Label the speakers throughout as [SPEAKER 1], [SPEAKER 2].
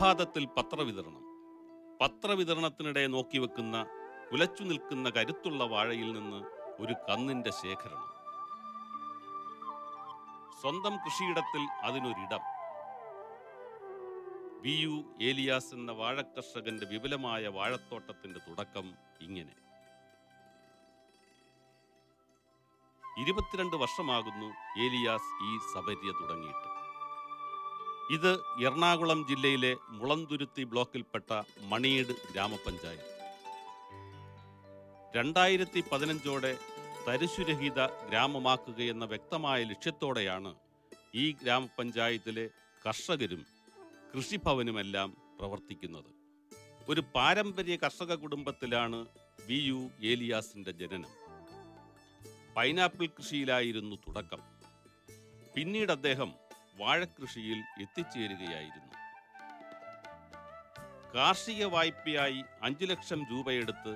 [SPEAKER 1] പ്രഭാതത്തിൽ പത്രവിതരണം. പത്രവിതരണത്തിനിടെ നോക്കിവെക്കുന്ന കുലച്ചു നിൽക്കുന്ന കരുത്തുള്ള വാഴയിൽ നിന്ന് ഒരു കന്നിന്റെ ശേഖരണം. സ്വന്തം കൃഷിയിടത്തിൽ അതിനൊരിടം. വി.യു. ഏലിയാസ് എന്ന വാഴക്കർഷകന്റെ വിപുലമായ വാഴത്തോട്ടത്തിന്റെ തുടക്കം ഇങ്ങനെ. 22 വർഷമാകുന്നു ഏലിയാസ് ഈ സബര്യ തുടങ്ങിയിട്ട്. ഇത് എറണാകുളം ജില്ലയിലെ മുളന്തുരുത്തി ബ്ലോക്കിൽപ്പെട്ട മണിയീട് ഗ്രാമപഞ്ചായത്ത്. 2015 തരിശുരഹിത ഗ്രാമമാക്കുകയെന്ന വ്യക്തമായ ലക്ഷ്യത്തോടെയാണ് ഈ ഗ്രാമപഞ്ചായത്തിലെ കർഷകരും കൃഷിഭവനുമെല്ലാം പ്രവർത്തിക്കുന്നത്. ഒരു പാരമ്പര്യ കർഷക കുടുംബത്തിലാണ് വി.യു. ഏലിയാസിന്റെ ജനനം. പൈനാപ്പിൾ കൃഷിയിലായിരുന്നു തുടക്കം. പിന്നീട് അദ്ദേഹം വാഴക്കൃഷിയിൽ എത്തിച്ചേരുകയായിരുന്നു. കാർഷിക വായ്പയായി 5 ലക്ഷം രൂപയെടുത്ത്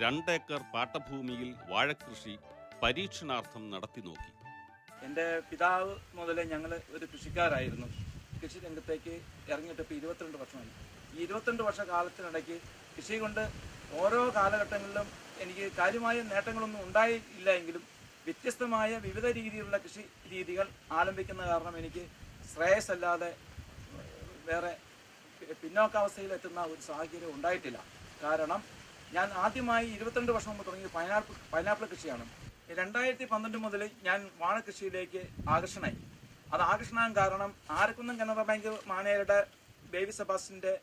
[SPEAKER 1] 2 ഏക്കർ പാട്ടഭൂമിയിൽ വാഴക്കൃഷി പരീക്ഷണാർത്ഥം നടത്തി നോക്കി.
[SPEAKER 2] എൻ്റെ പിതാവ് മുതലേ ഞങ്ങൾ ഒരു കൃഷിക്കാരായിരുന്നു. കൃഷി രംഗത്തേക്ക് ഇറങ്ങിയിട്ട് ഇപ്പോൾ 22 വർഷമായി. ഈ 22 വർഷ കാലത്തിനിടയ്ക്ക് കൃഷി കൊണ്ട് ഓരോ കാലഘട്ടങ്ങളിലും എനിക്ക് കാര്യമായ നേട്ടങ്ങളൊന്നും ഉണ്ടായില്ല എങ്കിലും വ്യത്യസ്തമായ വിവിധ രീതിയിലുള്ള കൃഷി രീതികൾ ആലംബിക്കുന്ന കാരണം എനിക്ക് ശ്രേയസ്സല്ലാതെ വേറെ പിന്നോക്കാവസ്ഥയിലെത്തുന്ന ഒരു സാഹചര്യം ഉണ്ടായിട്ടില്ല. കാരണം ഞാൻ ആദ്യമായി 22 വർഷം മുമ്പ് തുടങ്ങിയ പൈനാപ്പിൾ കൃഷിയാണ്. 2012 മുതൽ ഞാൻ വാഴക്കൃഷിയിലേക്ക് ആകർഷണമായി. അത് ആകർഷണാൻ കാരണം ആരക്കുന്നം കനറ ബാങ്ക് മാനേജരുടെ ബേബി സെബാസ്റ്റിൻ്റെ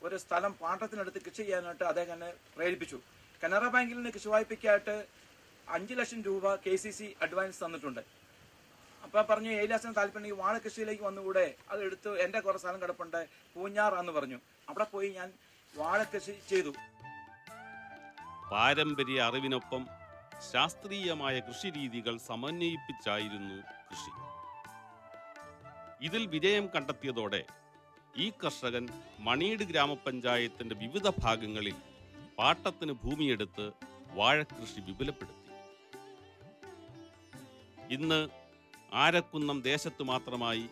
[SPEAKER 2] ഒരു സ്ഥലം പാട്ടത്തിനെടുത്ത് കൃഷി ചെയ്യാനായിട്ട് അദ്ദേഹം എന്നെ പ്രേരിപ്പിച്ചു. കനറ ബാങ്കിൽ നിന്ന് കൃഷി വായ്പയ്ക്കായിട്ട് 5 ലക്ഷം രൂപ KCC അഡ്വാൻസ് തന്നിട്ടുണ്ട്. അപ്പോൾ പറഞ്ഞു ഏലിയാസിന് താല്പര്യം വാഴക്കൃഷിയിലേക്ക് വന്നുകൂടെ, അത് എടുത്ത് എൻ്റെ കുറേ സ്ഥലം കിടപ്പുണ്ട് പൂഞ്ഞാറാന്ന് പറഞ്ഞു. അവിടെ പോയി ഞാൻ വാഴക്കൃഷി ചെയ്തു.
[SPEAKER 1] പാരമ്പര്യ അറിവിനൊപ്പം ശാസ്ത്രീയമായ കൃഷിരീതികൾ സമന്വയിപ്പിച്ചായിരുന്നു കൃഷി. ഇതിൽ വിജയം കണ്ടെത്തിയതോടെ ഈ കർഷകൻ മണിയീട് ഗ്രാമപഞ്ചായത്തിന്റെ വിവിധ ഭാഗങ്ങളിൽ പാട്ടത്തിന് ഭൂമിയെടുത്ത് വാഴക്കൃഷി വിപുലപ്പെടുത്തി. ഇന്ന് ആരക്കുന്നം ദേശത്ത് മാത്രമായി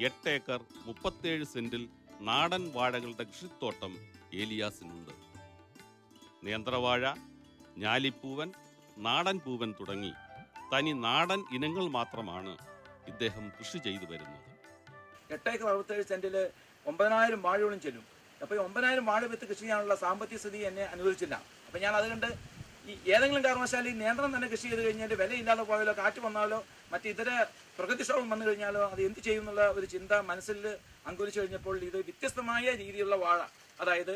[SPEAKER 1] 8 ഏക്കർ 37 സെന്റിൽ നാടൻ വാഴകളുടെ കൃഷിത്തോട്ടം ഏലിയാസിനുണ്ട്. നേന്ത്രവാഴ, ഞാലിപ്പൂവൻ, നാടൻ പൂവൻ തുടങ്ങി തനി നാടൻ ഇനങ്ങൾ മാത്രമാണ് ഇദ്ദേഹം കൃഷി ചെയ്തു വരുന്നത്.
[SPEAKER 2] 8 ഏക്കർ 67 സെന്റിൽ 9,000 വാഴയോളം ചെല്ലും. അപ്പോൾ ഈ 9,000 വാഴ വിത്ത് കൃഷി ചെയ്യാനുള്ള സാമ്പത്തിക സ്ഥിതി എന്നെ അനുവദിച്ചില്ല. അപ്പം ഞാൻ അതുകൊണ്ട് ഈ ഏതെങ്കിലും കാരണവശാൽ ഈ നിയന്ത്രണം തന്നെ കൃഷി ചെയ്ത് കഴിഞ്ഞാൽ വിലയില്ലാതെ പോയാലോ, കാറ്റ് വന്നാലോ, മറ്റിതര പ്രകൃതിക്ഷോഭം വന്നു കഴിഞ്ഞാലോ അത് എന്ത് ചെയ്യുമെന്നുള്ള ഒരു ചിന്ത മനസ്സിൽ അങ്കുരിച്ചു കഴിഞ്ഞപ്പോൾ ഇത് വ്യത്യസ്തമായ രീതിയിലുള്ള വാഴ, അതായത്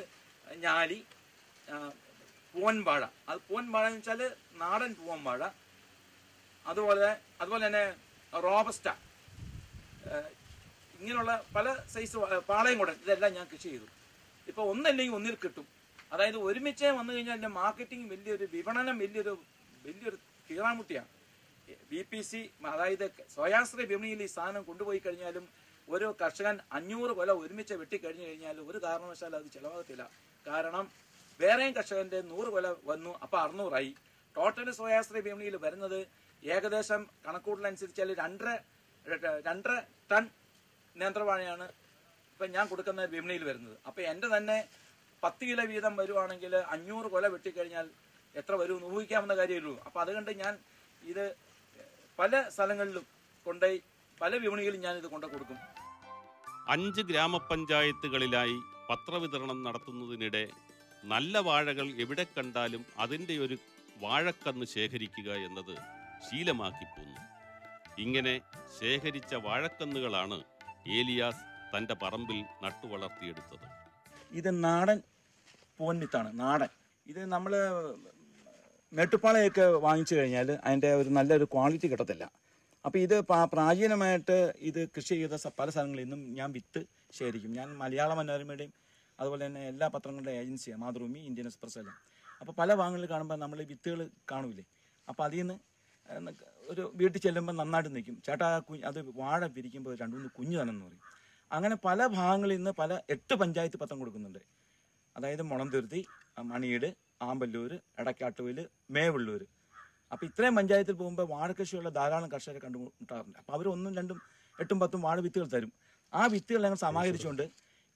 [SPEAKER 2] ഞാലി, പൂവൻ വാഴ, അത് പൂവൻ വാഴ എന്ന് വെച്ചാൽ നാടൻ പൂവൻ വാഴ, അതുപോലെ തന്നെ റോബസ്റ്റ, ഇങ്ങനെയുള്ള പല സൈസ് പാളയം കൂടെ ഇതെല്ലാം ഞാൻ കൃഷി ചെയ്തു. ഇപ്പോൾ ഒന്നല്ലെങ്കിൽ ഒന്നിൽ കിട്ടും. അതായത് ഒരുമിച്ച് വന്നു കഴിഞ്ഞാൽ എൻ്റെ മാർക്കറ്റിംഗ് വലിയൊരു വിപണനം വലിയൊരു കീറാമുട്ടിയാണ്. VPC, അതായത് സ്വയാശ്രയ വിപണിയിൽ ഈ സാധനം കൊണ്ടുപോയി കഴിഞ്ഞാലും ഓരോ കർഷകൻ 500 കൊല ഒരുമിച്ച് വെട്ടിക്കഴിഞ്ഞു കഴിഞ്ഞാൽ ഒരു കാരണവശാലും അത് ചിലവാകത്തില്ല. കാരണം വേറെയും കർഷകൻ്റെ 100 കൊല വന്നു, അപ്പോൾ 600 ടോട്ടൽ സ്വയാശ്രയ വിപണിയിൽ വരുന്നത് ഏകദേശം കണക്കൂട്ടലനുസരിച്ചാൽ 2.5 ടൺ നേന്ത്രവാഴയാണ് ഇപ്പം ഞാൻ കൊടുക്കുന്ന വിപണിയിൽ വരുന്നത്. അപ്പോൾ എൻ്റെ തന്നെ 10 കിലോ വീതം വരുവാണെങ്കിൽ 500 കൊല വെട്ടിക്കഴിഞ്ഞാൽ എത്ര വരും എന്ന് ഊഹിക്കാവുന്ന കാര്യമുള്ളൂ. അപ്പോൾ അതുകൊണ്ട് ഞാൻ ഇത് പല സ്ഥലങ്ങളിലും കൊണ്ടുപോയി പല വിപണികളിലും ഞാനിത് കൊണ്ടു കൊടുക്കും.
[SPEAKER 1] 5 ഗ്രാമപഞ്ചായത്തുകളിലായി പത്രവിതരണം നടത്തുന്നതിനിടെ നല്ല വാഴകൾ എവിടെ കണ്ടാലും അതിൻ്റെ ഒരു വാഴക്കന്ന് ശേഖരിക്കുക എന്നത് ശീലമാക്കി പോന്നു. ഇങ്ങനെ ശേഖരിച്ച വാഴക്കന്നുകളാണ് ഏലിയാസ് തൻ്റെ പറമ്പിൽ നട്ടുവളർത്തിയെടുത്തത്.
[SPEAKER 2] ഇത് നാടൻ പൂവൻ വിത്താണ്. നാടൻ ഇത് നമ്മൾ മേട്ടുപ്പാളയൊക്കെ വാങ്ങിച്ചു കഴിഞ്ഞാൽ അതിൻ്റെ ഒരു നല്ലൊരു ക്വാളിറ്റി കിട്ടത്തില്ല. അപ്പോൾ ഇത് പ്രാചീനമായിട്ട് ഇത് കൃഷി ചെയ്ത പല സ്ഥലങ്ങളിൽ നിന്നും ഞാൻ വിത്ത് ശേഖരിക്കും. ഞാൻ മലയാള മനോരമയുടെയും അതുപോലെ തന്നെ എല്ലാ പത്രങ്ങളുടെയും ഏജൻസിയാണ്, മാതൃഭൂമി, ഇന്ത്യൻ എക്സ്പ്രസ് എല്ലാം. അപ്പോൾ പല ഭാഗങ്ങളിൽ കാണുമ്പോൾ നമ്മൾ വിത്തുകൾ കാണൂലേ, അപ്പോൾ അതിൽ നിന്ന് ഒരു വീട്ടിൽ ചെല്ലുമ്പോൾ നന്നായിട്ട് നിൽക്കും. ചേട്ടാ അത് വാഴ പിരിക്കുമ്പോൾ 2-3 കുഞ്ഞു തന്നെ എന്ന് പറയും. അങ്ങനെ പല ഭാഗങ്ങളിൽ നിന്ന് 8 പഞ്ചായത്ത് പത്രം കൊടുക്കുന്നുണ്ട്. അതായത് മുളന്തുരുത്തി, മണിയീട്, ആമ്പല്ലൂർ, എടക്കാട്ടുവിൽ, മേവള്ളൂർ. അപ്പോൾ ഇത്രയും പഞ്ചായത്തിൽ പോകുമ്പോൾ വാഴക്കൃഷിയുള്ള ധാരാളം കർഷകരെ കണ്ടുമുട്ടാറുണ്ട്. അപ്പോൾ അവർ 1, 2, 8, 10 വാഴ വിത്തുകൾ തരും. ആ വിത്തുകൾ ഞങ്ങൾ സമാഹരിച്ചുകൊണ്ട്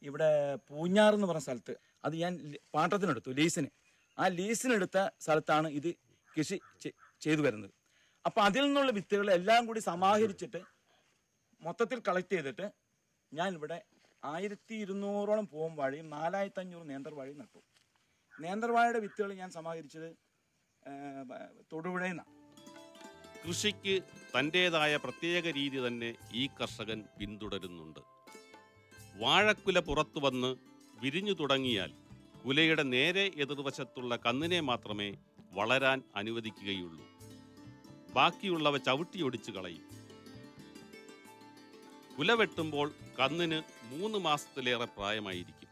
[SPEAKER 2] ഇവിടെ പൂഞ്ഞാർ എന്ന് പറഞ്ഞ സ്ഥലത്ത്, അത് ഞാൻ പാട്ടത്തിനെടുത്തു, ലീസിന്. ആ ലീസിനെടുത്ത സ്ഥലത്താണ് ഇത് കൃഷി ചെയ്തു വരുന്നത്. അപ്പോൾ അതിൽ നിന്നുള്ള വിത്തുകൾ എല്ലാം കൂടി സമാഹരിച്ചിട്ട് മൊത്തത്തിൽ കളക്ട് ചെയ്തിട്ട് ഞാൻ ഇവിടെ 1200ഓളം പൂവൻ വാഴയും 4500 നേന്ത്രവാഴയും നട്ടു. നേന്ത്രവാഴയുടെ വിത്തുകൾ ഞാൻ സമാഹരിച്ചത് തൊടുപുഴയിൽ നിന്നാണ്.
[SPEAKER 1] കൃഷിക്ക് തൻ്റേതായ പ്രത്യേക രീതി തന്നെ ഈ കർഷകൻ പിന്തുടരുന്നുണ്ട്. വാഴക്കുല പുറത്തു വന്ന് വിരിഞ്ഞു തുടങ്ങിയാൽ കുലയുടെ നേരെ എതിർവശത്തുള്ള കന്നിനെ മാത്രമേ വളരാൻ അനുവദിക്കുകയുള്ളൂ. ബാക്കിയുള്ളവ ചവിട്ടിയൊടിച്ചു കളയും. കുല വെട്ടുമ്പോൾ കന്നിന് 3 മാസത്തിലേറെ പ്രായമായിരിക്കും.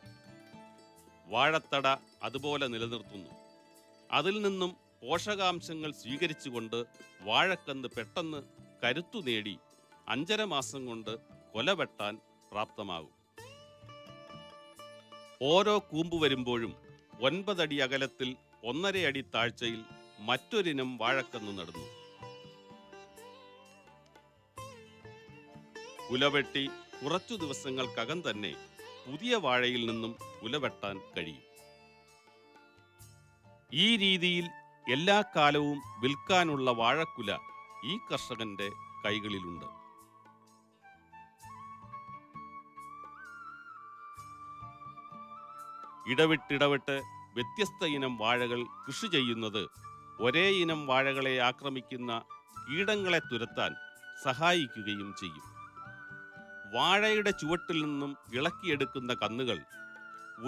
[SPEAKER 1] വാഴത്തട അതുപോലെ നിലനിർത്തുന്നു. അതിൽ നിന്നും പോഷകാംശങ്ങൾ സ്വീകരിച്ചുകൊണ്ട് വാഴക്കന്ന് പെട്ടെന്ന് കരുത്തു നേടി 5.5 മാസം കൊണ്ട് കൊല വെട്ടാൻ പ്രാപ്തമാകും. ഓരോ കൂമ്പ് വരുമ്പോഴും 9 അടി അകലത്തിൽ 1.5 അടി താഴ്ചയിൽ മറ്റൊരിനം വാഴക്കന്ന് നടുന്നു. കുലവെട്ടി കുറച്ചു ദിവസങ്ങൾക്കകം തന്നെ പുതിയ വാഴയിൽ നിന്നും കുലവെട്ടാൻ കഴിയും. ഈ രീതിയിൽ എല്ലാ കാലവും വിൽക്കാനുള്ള വാഴക്കുല ഈ കർഷകന്റെ കൈകളിലുണ്ട്. ഇടവിട്ടിടവിട്ട് വ്യത്യസ്ത ഇനം വാഴകൾ കൃഷി ചെയ്യുന്നത് ഒരേ ഇനം വാഴകളെ ആക്രമിക്കുന്ന കീടങ്ങളെ തുരത്താൻ സഹായിക്കുകയും ചെയ്യും. വാഴയുടെ ചുവട്ടിൽ നിന്നും ഇളക്കിയെടുക്കുന്ന കന്നുകൾ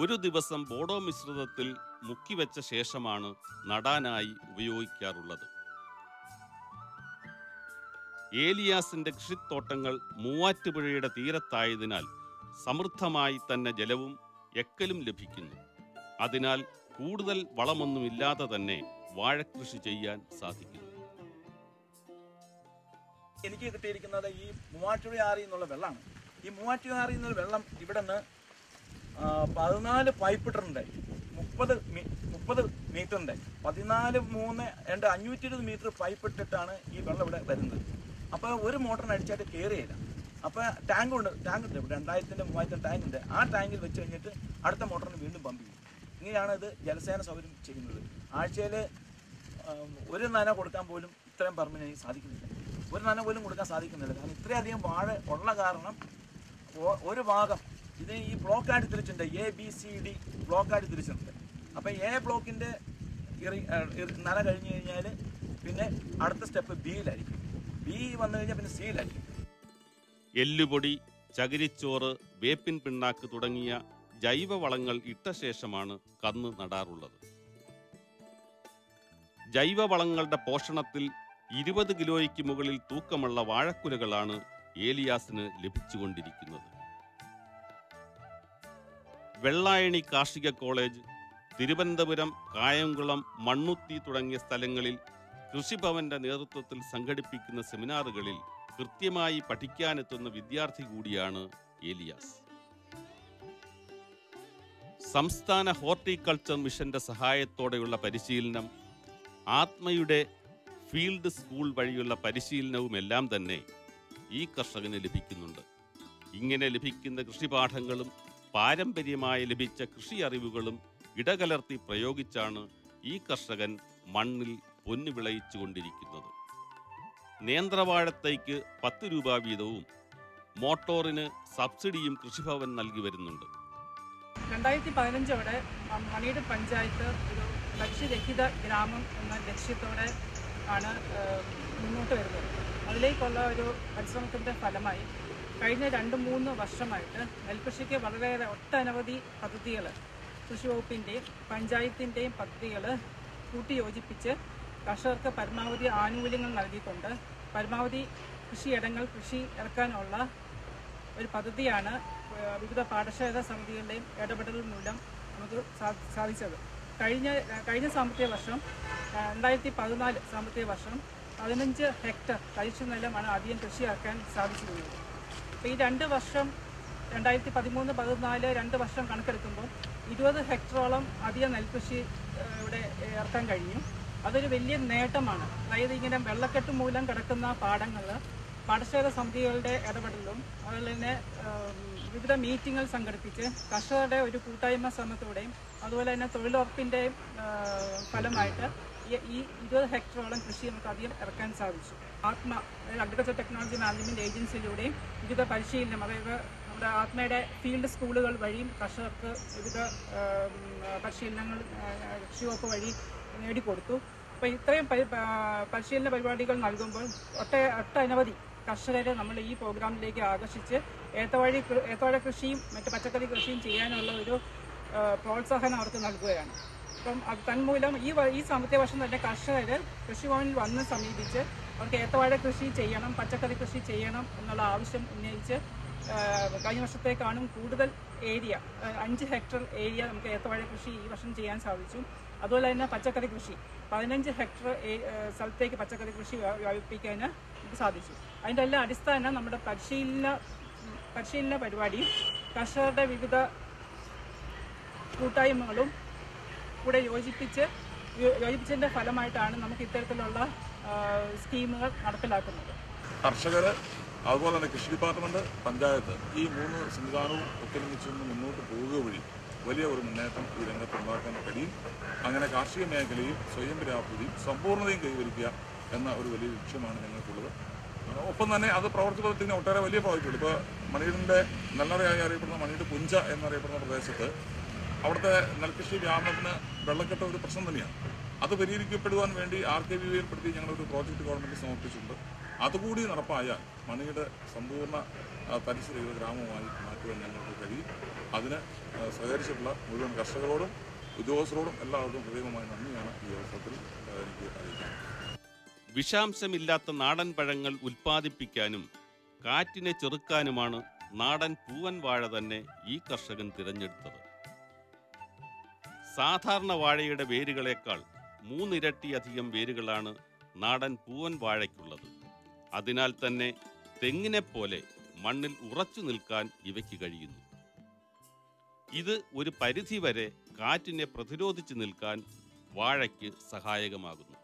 [SPEAKER 1] ഒരു ദിവസം ബോഡോ മിശ്രിതത്തിൽ മുക്കിവെച്ച ശേഷമാണ് നടാനായി ഉപയോഗിക്കാറുള്ളത്. ഏലിയാസിന്റെ കൃഷിത്തോട്ടങ്ങൾ മൂവാറ്റുപുഴയുടെ തീരത്തായതിനാൽ സമൃദ്ധമായി തന്നെ ജലവും എക്കലും ലഭിക്കുന്നു. അതിനാൽ കൂടുതൽ വളമൊന്നുമില്ലാതെ തന്നെ വാഴക്കൃഷി ചെയ്യാൻ സാധിക്കുന്നു.
[SPEAKER 2] എനിക്ക് കിട്ടിയിരിക്കുന്നത് ഈ മൂവാറ്റുപുഴയാറിൽ നിന്നുള്ള വെള്ളമാണ്. ഈ മൂവാറ്റുപുഴയാറിൽ നിന്നുള്ള വെള്ളം ഇവിടെ നിന്ന് 14 പൈപ്പ് ഇട്ടിട്ടുണ്ട്. 30 മീറ്ററിൻ്റെ 14 3 2 520 മീറ്റർ പൈപ്പ് ഇട്ടിട്ടാണ് ഈ വെള്ളം ഇവിടെ വരുന്നത്. അപ്പോൾ ഒരു മോട്ടറിന് അടിച്ചായിട്ട് കയറിയില്ല. അപ്പോൾ ടാങ്ക് ഉണ്ട് ഇവിടെ 2000-ന്റെ 3000 ടാങ്ക് ഉണ്ട്. ആ ടാങ്കിൽ വെച്ച് കഴിഞ്ഞിട്ട് അടുത്ത മോട്ടറിന് വീണ്ടും പമ്പ് ചെയ്യും. ഇങ്ങനെയാണ് ഇത് ജലസേന സൗകര്യം ചെയ്യുന്നത്. ആഴ്ചയിൽ ഒരു നന കൊടുക്കാൻ പോലും ഇത്രയും പറമ്പിന് സാധിക്കുന്നില്ല. ഒരു നന പോലും കൊടുക്കാൻ സാധിക്കുന്നില്ല. കാരണം ഇത്രയധികം വാഴ ഉള്ള കാരണം ഒരു ഭാഗം ഇത് ഈ ബ്ലോക്കായിട്ട് തിരിച്ചിട്ടുണ്ട്. ABCD ബ്ലോക്കായിട്ട് തിരിച്ചിട്ടുണ്ട്. അപ്പം A ബ്ലോക്കിൻ്റെ നന കഴിഞ്ഞ് കഴിഞ്ഞാൽ പിന്നെ അടുത്ത സ്റ്റെപ്പ് Bയിലായിരിക്കും. B വന്നു കഴിഞ്ഞാൽ പിന്നെ Cയിലായിരിക്കും.
[SPEAKER 1] എല്ലുപൊടി, ചകിരിച്ചോറ്, വേപ്പിൻ പിണ്ണാക്ക് തുടങ്ങിയ ജൈവവളങ്ങൾ ഇട്ട ശേഷമാണ് കന്ന് നടാറുള്ളത്. ജൈവവളങ്ങളുടെ പോഷണത്തിൽ 20 കിലോയ്ക്ക് മുകളിൽ തൂക്കമുള്ള വാഴക്കുലകളാണ് ഏലിയാസിന് ലഭിച്ചുകൊണ്ടിരിക്കുന്നത്. വെള്ളായണി കാർഷിക കോളേജ്, തിരുവനന്തപുരം, കായംകുളം, മണ്ണുത്തി തുടങ്ങിയ സ്ഥലങ്ങളിൽ കൃഷിഭവന്റെ നേതൃത്വത്തിൽ സംഘടിപ്പിക്കുന്ന സെമിനാറുകളിൽ കൃത്യമായി പഠിക്കാനെത്തുന്ന വിദ്യാർത്ഥി കൂടിയാണ് ഏലിയാസ്. സംസ്ഥാന ഹോർട്ടിക്കൾച്ചർ മിഷന്റെ സഹായത്തോടെയുള്ള പരിശീലനം, ആത്മയുടെ ഫീൽഡ് സ്കൂൾ വഴിയുള്ള പരിശീലനവുമെല്ലാം തന്നെ ഈ കർഷകന് ലഭിക്കുന്നുണ്ട്. ഇങ്ങനെ ലഭിക്കുന്ന കൃഷിപാഠങ്ങളും പാരമ്പര്യമായി ലഭിച്ച കൃഷി അറിവുകളും ഇടകലർത്തി പ്രയോഗിച്ചാണ് ഈ കർഷകൻ മണ്ണിൽ പൊന്നു വിളയിച്ചുകൊണ്ടിരിക്കുന്നത്. നേന്ത്രവാഴത്തൈക്ക് 10 രൂപ വീതവും മോട്ടോറിന് സബ്സിഡിയും കൃഷിഭവൻ നൽകി വരുന്നുണ്ട്.
[SPEAKER 3] 2015 മണിയുടെ പഞ്ചായത്ത് ഒരു ഭക്ഷ്യരഹിത ഗ്രാമം എന്ന ലക്ഷ്യത്തോടെ ആണ് മുന്നോട്ട് വരുന്നത്. അതിലേക്കുള്ള ഒരു പരിശ്രമത്തിൻ്റെ ഫലമായി കഴിഞ്ഞ 2-3 വർഷമായിട്ട് നെൽകൃഷിക്ക് വളരെയേറെ ഒട്ടനവധി പദ്ധതികൾ കൃഷി വകുപ്പിൻ്റെയും പഞ്ചായത്തിൻ്റെയും പദ്ധതികൾ കൂട്ടിയോജിപ്പിച്ച് കർഷകർക്ക് പരമാവധി ആനുകൂല്യങ്ങൾ നൽകിക്കൊണ്ട് പരമാവധി കൃഷിയിടങ്ങൾ കൃഷി ഇറക്കാനുള്ള ഒരു പദ്ധതിയാണ് വിവിധ പാടശേഖര സമിതികളുടെയും ഇടപെടൽ മൂലം നമുക്ക് സാധിച്ചത്. കഴിഞ്ഞ സാമ്പത്തിക വർഷം 2014 സാമ്പത്തിക വർഷം 15 ഹെക്ടർ തരിശു നിലമാണ് അധികം കൃഷിയാക്കാൻ സാധിച്ചിരുന്നത്. അപ്പോൾ ഈ 2 വർഷം 2013-14 2 വർഷം കണക്കെടുക്കുമ്പോൾ 20 ഹെക്ടറോളം അധികം നെൽകൃഷി ഇവിടെ ഇറക്കാൻ കഴിഞ്ഞു. അതൊരു വലിയ നേട്ടമാണ്. അതായത് ഇങ്ങനെ വെള്ളക്കെട്ട് മൂലം കിടക്കുന്ന പാടങ്ങൾ പാടശേഖര സമിതികളുടെ ഇടപെടലും അതുപോലെ തന്നെ വിവിധ മീറ്റിങ്ങുകൾ സംഘടിപ്പിച്ച് കർഷകരുടെ ഒരു കൂട്ടായ്മ ശ്രമത്തോടെയും അതുപോലെ തന്നെ തൊഴിലുറപ്പിൻ്റെയും ഫലമായിട്ട് ഈ 20 ഹെക്ടറോളം കൃഷി നമുക്ക് അധികം ഇറക്കാൻ സാധിച്ചു. അഗ്രികൾച്ചർ ടെക്നോളജി മാനേജ്മെൻറ്റ് ഏജൻസിയിലൂടെയും വിവിധ പരിശീലനം, അതായത് നമ്മുടെ ആത്മയുടെ ഫീൽഡ് സ്കൂളുകൾ വഴിയും കർഷകർക്ക് വിവിധ പരിശീലനങ്ങൾ കൃഷി വകുപ്പ് വഴി നേടിക്കൊടുത്തു. അപ്പോൾ ഇത്രയും പരിശീലന പരിപാടികൾ നൽകുമ്പോൾ ഒട്ടനവധി കർഷകരെ നമ്മൾ ഈ പ്രോഗ്രാമിലേക്ക് ആകർഷിച്ച് ഏത്തവാഴ കൃഷിയും മറ്റ് പച്ചക്കറി കൃഷിയും ചെയ്യാനുള്ള ഒരു പ്രോത്സാഹനം അവർക്ക് നൽകുകയാണ്. അപ്പം അത് തന്മൂലം ഈ സാമ്പത്തിക വർഷം തന്നെ കർഷകർ കൃഷിഭവനിൽ വന്ന് സമീപിച്ച് അവർക്ക് ഏത്തവാഴ കൃഷി ചെയ്യണം, പച്ചക്കറി കൃഷി ചെയ്യണം എന്നുള്ള ആവശ്യം ഉന്നയിച്ച് കഴിഞ്ഞ വർഷത്തേക്കാളും കൂടുതൽ ഏരിയ 5 ഹെക്ടർ ഏരിയ നമുക്ക് ഏത്തവാഴ കൃഷി ഈ വർഷം ചെയ്യാൻ സാധിച്ചു. അതുപോലെ തന്നെ പച്ചക്കറി കൃഷി 15 ഹെക്ടർ സ്ഥലത്തേക്ക് പച്ചക്കറി കൃഷി വ്യാപിപ്പിക്കാൻ നമുക്ക് സാധിച്ചു. അതിൻ്റെ എല്ലാം അടിസ്ഥാനം നമ്മുടെ പരിശീലന പരിപാടിയും കർഷകരുടെ വിവിധ കൂട്ടായ്മകളും കൂടെ യോജിപ്പിച്ചതിൻ്റെ ഫലമായിട്ടാണ് നമുക്ക് ഇത്തരത്തിലുള്ള സ്കീമുകൾ നടപ്പിലാക്കുന്നത്.
[SPEAKER 4] കർഷകർ, അതുപോലെ തന്നെ കൃഷി ഡിപ്പാർട്ട്മെന്റ്, പഞ്ചായത്ത്, ഈ 3 സംവിധാനവും ഒത്തൊരുമിച്ചൊന്ന് മുന്നോട്ട് പോവുക വഴി വലിയ ഒരു മുന്നേറ്റം ഈ രംഗത്ത് ഉണ്ടാക്കാൻ കഴിയും. അങ്ങനെ കാർഷിക മേഖലയിൽ സ്വയം പര്യാപ്തതയും സമ്പൂർണ്ണതയും കൈവരിക്കുക എന്ന ഒരു വലിയ ലക്ഷ്യമാണ് ഞങ്ങൾക്കുള്ളത്. ഒപ്പം തന്നെ അത് പ്രവർത്തിക്കുന്ന ഒട്ടേറെ വലിയ പ്രോജക്റ്റുകൾ. ഇപ്പോൾ മണിയുടെ നെല്ലറയായി അറിയപ്പെടുന്ന മണിയുടെ പുഞ്ച എന്നറിയപ്പെടുന്ന പ്രദേശത്ത് അവിടുത്തെ നെൽകൃഷി വ്യാപനത്തിന് വെള്ളക്കെട്ട ഒരു പ്രശ്നം തന്നെയാണ്. അത് പരിഹരിക്കപ്പെടുവാൻ വേണ്ടി RKVയിൽപ്പെടുത്തി ഞങ്ങളൊരു പ്രോജക്റ്റ് ഗവൺമെന്റ് സമർപ്പിച്ചിട്ടുണ്ട്. അതുകൂടി നടപ്പായാൽ മണിയുടെ സമ്പൂർണ്ണ പരിസരയുടെ ഗ്രാമമായി മാറ്റുവാൻ ഞങ്ങൾക്ക് കഴിയും. അതിന് സഹകരിച്ചിട്ടുള്ള മുഴുവൻ കർഷകരോടും ഉദ്യോഗസ്ഥരോടും എല്ലാവർക്കും ഹൃദയമായ നന്ദിയാണ് ഈ അവസരത്തിൽ എനിക്ക് അറിയിക്കുന്നത്.
[SPEAKER 1] വിഷാംശമില്ലാത്ത നാടൻ പഴങ്ങൾ ഉൽപ്പാദിപ്പിക്കാനും കാറ്റിനെ ചെറുക്കാനുമാണ് നാടൻ പൂവൻ വാഴ തന്നെ ഈ കർഷകൻ തിരഞ്ഞെടുത്തത്. സാധാരണ വാഴയുടെ വേരുകളേക്കാൾ 3 ഇരട്ടിയധികം വേരുകളാണ് നാടൻ പൂവൻ വാഴയ്ക്കുള്ളത്. അതിനാൽ തന്നെ തെങ്ങിനെപ്പോലെ മണ്ണിൽ ഉറച്ചു നിൽക്കാൻ ഇവയ്ക്ക് കഴിയുന്നു. ഇത് ഒരു പരിധിവരെ കാറ്റിനെ പ്രതിരോധിച്ചു നിൽക്കാൻ വാഴയ്ക്ക് സഹായകമാകുന്നു.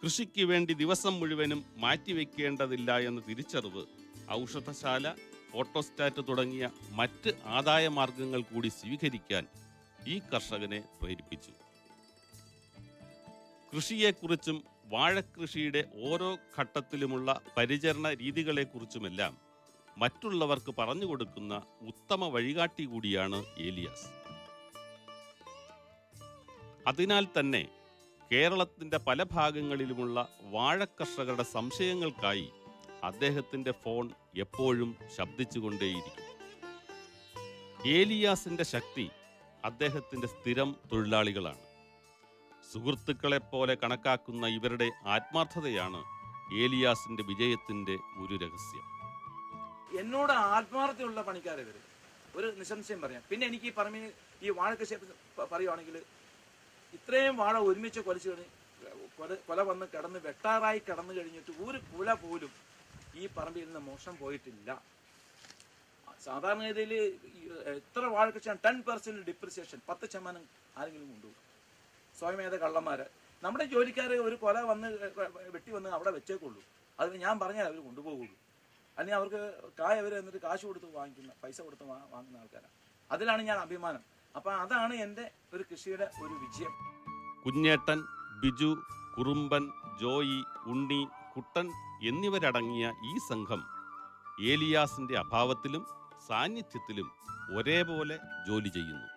[SPEAKER 1] കൃഷിക്ക് വേണ്ടി ദിവസം മുഴുവനും മാറ്റിവെക്കേണ്ടതില്ല എന്ന തിരിച്ചറിവ് ഔഷധശാല, ഫോട്ടോസ്റ്റാറ്റ് തുടങ്ങിയ മറ്റ് ആദായ മാർഗങ്ങൾ കൂടി സ്വീകരിക്കാൻ ഈ കർഷകനെ പ്രേരിപ്പിച്ചു. കൃഷിയെക്കുറിച്ചും വാഴക്കൃഷിയുടെ ഓരോ ഘട്ടത്തിലുമുള്ള പരിചരണ രീതികളെക്കുറിച്ചുമെല്ലാം മറ്റുള്ളവർക്ക് പറഞ്ഞു കൊടുക്കുന്ന ഉത്തമ വഴികാട്ടി കൂടിയാണ് ഏലിയാസ്. അതിനാൽ തന്നെ കേരളത്തിൻ്റെ പല ഭാഗങ്ങളിലുമുള്ള വാഴക്കർഷകരുടെ സംശയങ്ങൾക്കായി അദ്ദേഹത്തിൻ്റെ ഫോൺ എപ്പോഴും ശബ്ദിച്ചുകൊണ്ടേയിരിക്കും. ഏലിയാസിൻ്റെ ശക്തി അദ്ദേഹത്തിൻ്റെ സ്ഥിരം തൊഴിലാളികളാണ്. സുഹൃത്തുക്കളെപ്പോലെ കണക്കാക്കുന്ന ഇവരുടെ ആത്മാർത്ഥതയാണ് ഏലിയാസിൻ്റെ വിജയത്തിൻ്റെ ഒരു രഹസ്യം.
[SPEAKER 2] എന്നോട് ആത്മാർത്ഥതയുള്ള പണിക്കാരെ വരും, ഒരു നിസ്സംശയം പറയാം. പിന്നെ എനിക്ക് ഈ പറമ്പിൽ ഈ വാഴ കൃഷി പറയുവാണെങ്കിൽ ഇത്രയും വാഴ ഒരുമിച്ച് കൊല വന്ന് കിടന്ന് വെട്ടാറായി കിടന്നു കഴിഞ്ഞിട്ട് ഒരു കുല പോലും ഈ പറമ്പിൽ നിന്ന് മോഷണം പോയിട്ടില്ല. സാധാരണഗതിയിൽ എത്ര വാഴ കൃഷിയാണ് 10% ഡിപ്രിസിയേഷൻ, 10% ആരെങ്കിലും കൊണ്ടുപോകും. സ്വയമേധ കള്ളന്മാര് നമ്മുടെ ജോലിക്കാർ ഒരു കൊല വന്ന് വെട്ടി വന്ന് അവിടെ വെച്ചേക്കുള്ളൂ. അതിന് ഞാൻ പറഞ്ഞാൽ അവർ കൊണ്ടുപോകുള്ളൂ. അല്ലെങ്കിൽ അവർക്ക് അവർ എന്നിട്ട് കാശ് കൊടുത്ത് പൈസ കൊടുത്ത് വാങ്ങുന്ന ആൾക്കാരാണ്. അതിലാണ് ഞാൻ അഭിമാനം. അപ്പൊ അതാണ് എൻ്റെ ഒരു കൃഷിയുടെ ഒരു വിജയം.
[SPEAKER 1] കുഞ്ഞേട്ടൻ, ബിജു, കുറുമ്പൻ, ജോയി, ഉണ്ണി, കുട്ടൻ എന്നിവരടങ്ങിയ ഈ സംഘം ഏലിയാസിന്റെ അഭാവത്തിലും സാന്നിധ്യത്തിലും ഒരേപോലെ ജോലി ചെയ്യുന്നു.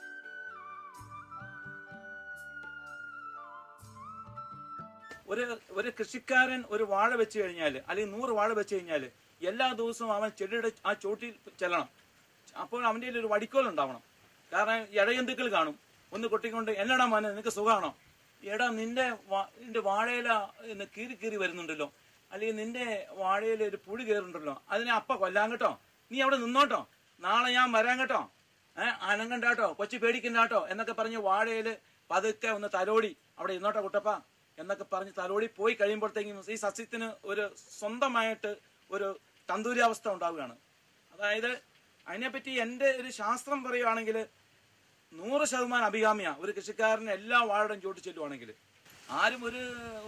[SPEAKER 2] ഒരു കൃഷിക്കാരൻ ഒരു വാഴ വെച്ച് കഴിഞ്ഞാൽ അല്ലെങ്കിൽ 100 വാഴ വെച്ച് കഴിഞ്ഞാൽ എല്ലാ ദിവസവും അവൻ ചെടിയുടെ ആ ചോട്ടിൽ ചെല്ലണം. അപ്പോൾ അവൻ്റെ ഒരു വടിക്കോൽ ഉണ്ടാവണം. കാരണം ഇഴജന്തുക്കൾ കാണും. ഒന്ന് കൊട്ടിക്കൊണ്ട് എന്നടാ മോനെ നിനക്ക് സുഖമാണോ, എടാ നിന്റെ വാഴയില കീറി വരുന്നുണ്ടല്ലോ, അല്ലെങ്കിൽ നിന്റെ വാഴയിൽ ഒരു പുഴി കയറുന്നുണ്ടല്ലോ, അതിനെ അപ്പ കൊല്ലാൻ കേട്ടോ, നീ അവിടെ നിന്നോട്ടോ, നാളെ ഞാൻ വരാൻ കേട്ടോ, അനങ്ങണ്ടാട്ടോ, കൊച്ചു പേടിക്കണ്ടാട്ടോ എന്നൊക്കെ പറഞ്ഞ് വാഴയിൽ പതുക്കെ ഒന്ന് തലോടി അവിടെ ഇരുന്നോട്ടോ കുട്ടപ്പ എന്നൊക്കെ പറഞ്ഞ് തലോടി പോയി കഴിയുമ്പോഴത്തേക്കും ഈ സസ്യത്തിന് ഒരു സ്വന്തമായിട്ട് ഒരു തന്തൂരാവസ്ഥ ഉണ്ടാവുകയാണ്. അതായത് അതിനെപ്പറ്റി എൻ്റെ ഒരു ശാസ്ത്രം പറയുകയാണെങ്കിൽ 100% അഭികാമ്യ ഒരു കൃഷിക്കാരന് എല്ലാ വാഴയും ചോട്ടി ചെല്ലുവാണെങ്കിൽ. ആരും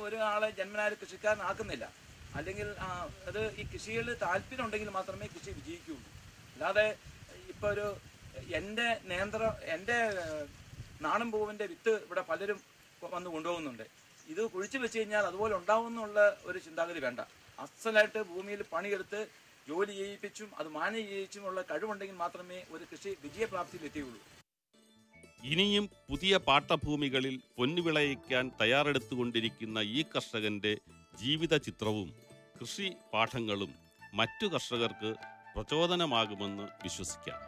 [SPEAKER 2] ഒരാളെ ജന്മനായ കൃഷിക്കാരനാക്കുന്നില്ല. അല്ലെങ്കിൽ അത് ഈ കൃഷിയിൽ താല്പര്യം ഉണ്ടെങ്കിൽ മാത്രമേ കൃഷി വിജയിക്കുകയുള്ളൂ. അല്ലാതെ ഇപ്പോൾ ഒരു എൻ്റെ നാടൻ പൂവിൻ്റെ വിത്ത് ഇവിടെ പലരും വന്ന് കൊണ്ടുപോകുന്നുണ്ട്. ഇത് കുഴിച്ചു വെച്ച് കഴിഞ്ഞാൽ അതുപോലെ ഉണ്ടാവുമെന്നുള്ള ഒരു ചിന്താഗതി വേണ്ട. അസലായിട്ട് ഭൂമിയിൽ പണിയെടുത്ത് ജോലി ചെയ്യിപ്പിച്ചും അത് മാനേജ് ചെയ്യിച്ചുമുള്ള കഴിവുണ്ടെങ്കിൽ മാത്രമേ ഒരു കൃഷി വിജയപ്രാപ്തിയിൽ എത്തിയുള്ളൂ.
[SPEAKER 1] ഇനിയും പുതിയ പാട്ടഭൂമികളിൽ പൊന്നുവിളയിക്കാൻ തയ്യാറെടുത്തുകൊണ്ടിരിക്കുന്ന ഈ കർഷകന്റെ ജീവിത ചിത്രവും കൃഷി പാഠങ്ങളും മറ്റു കർഷകർക്ക് പ്രചോദനമാകുമെന്ന് വിശ്വസിക്കാം.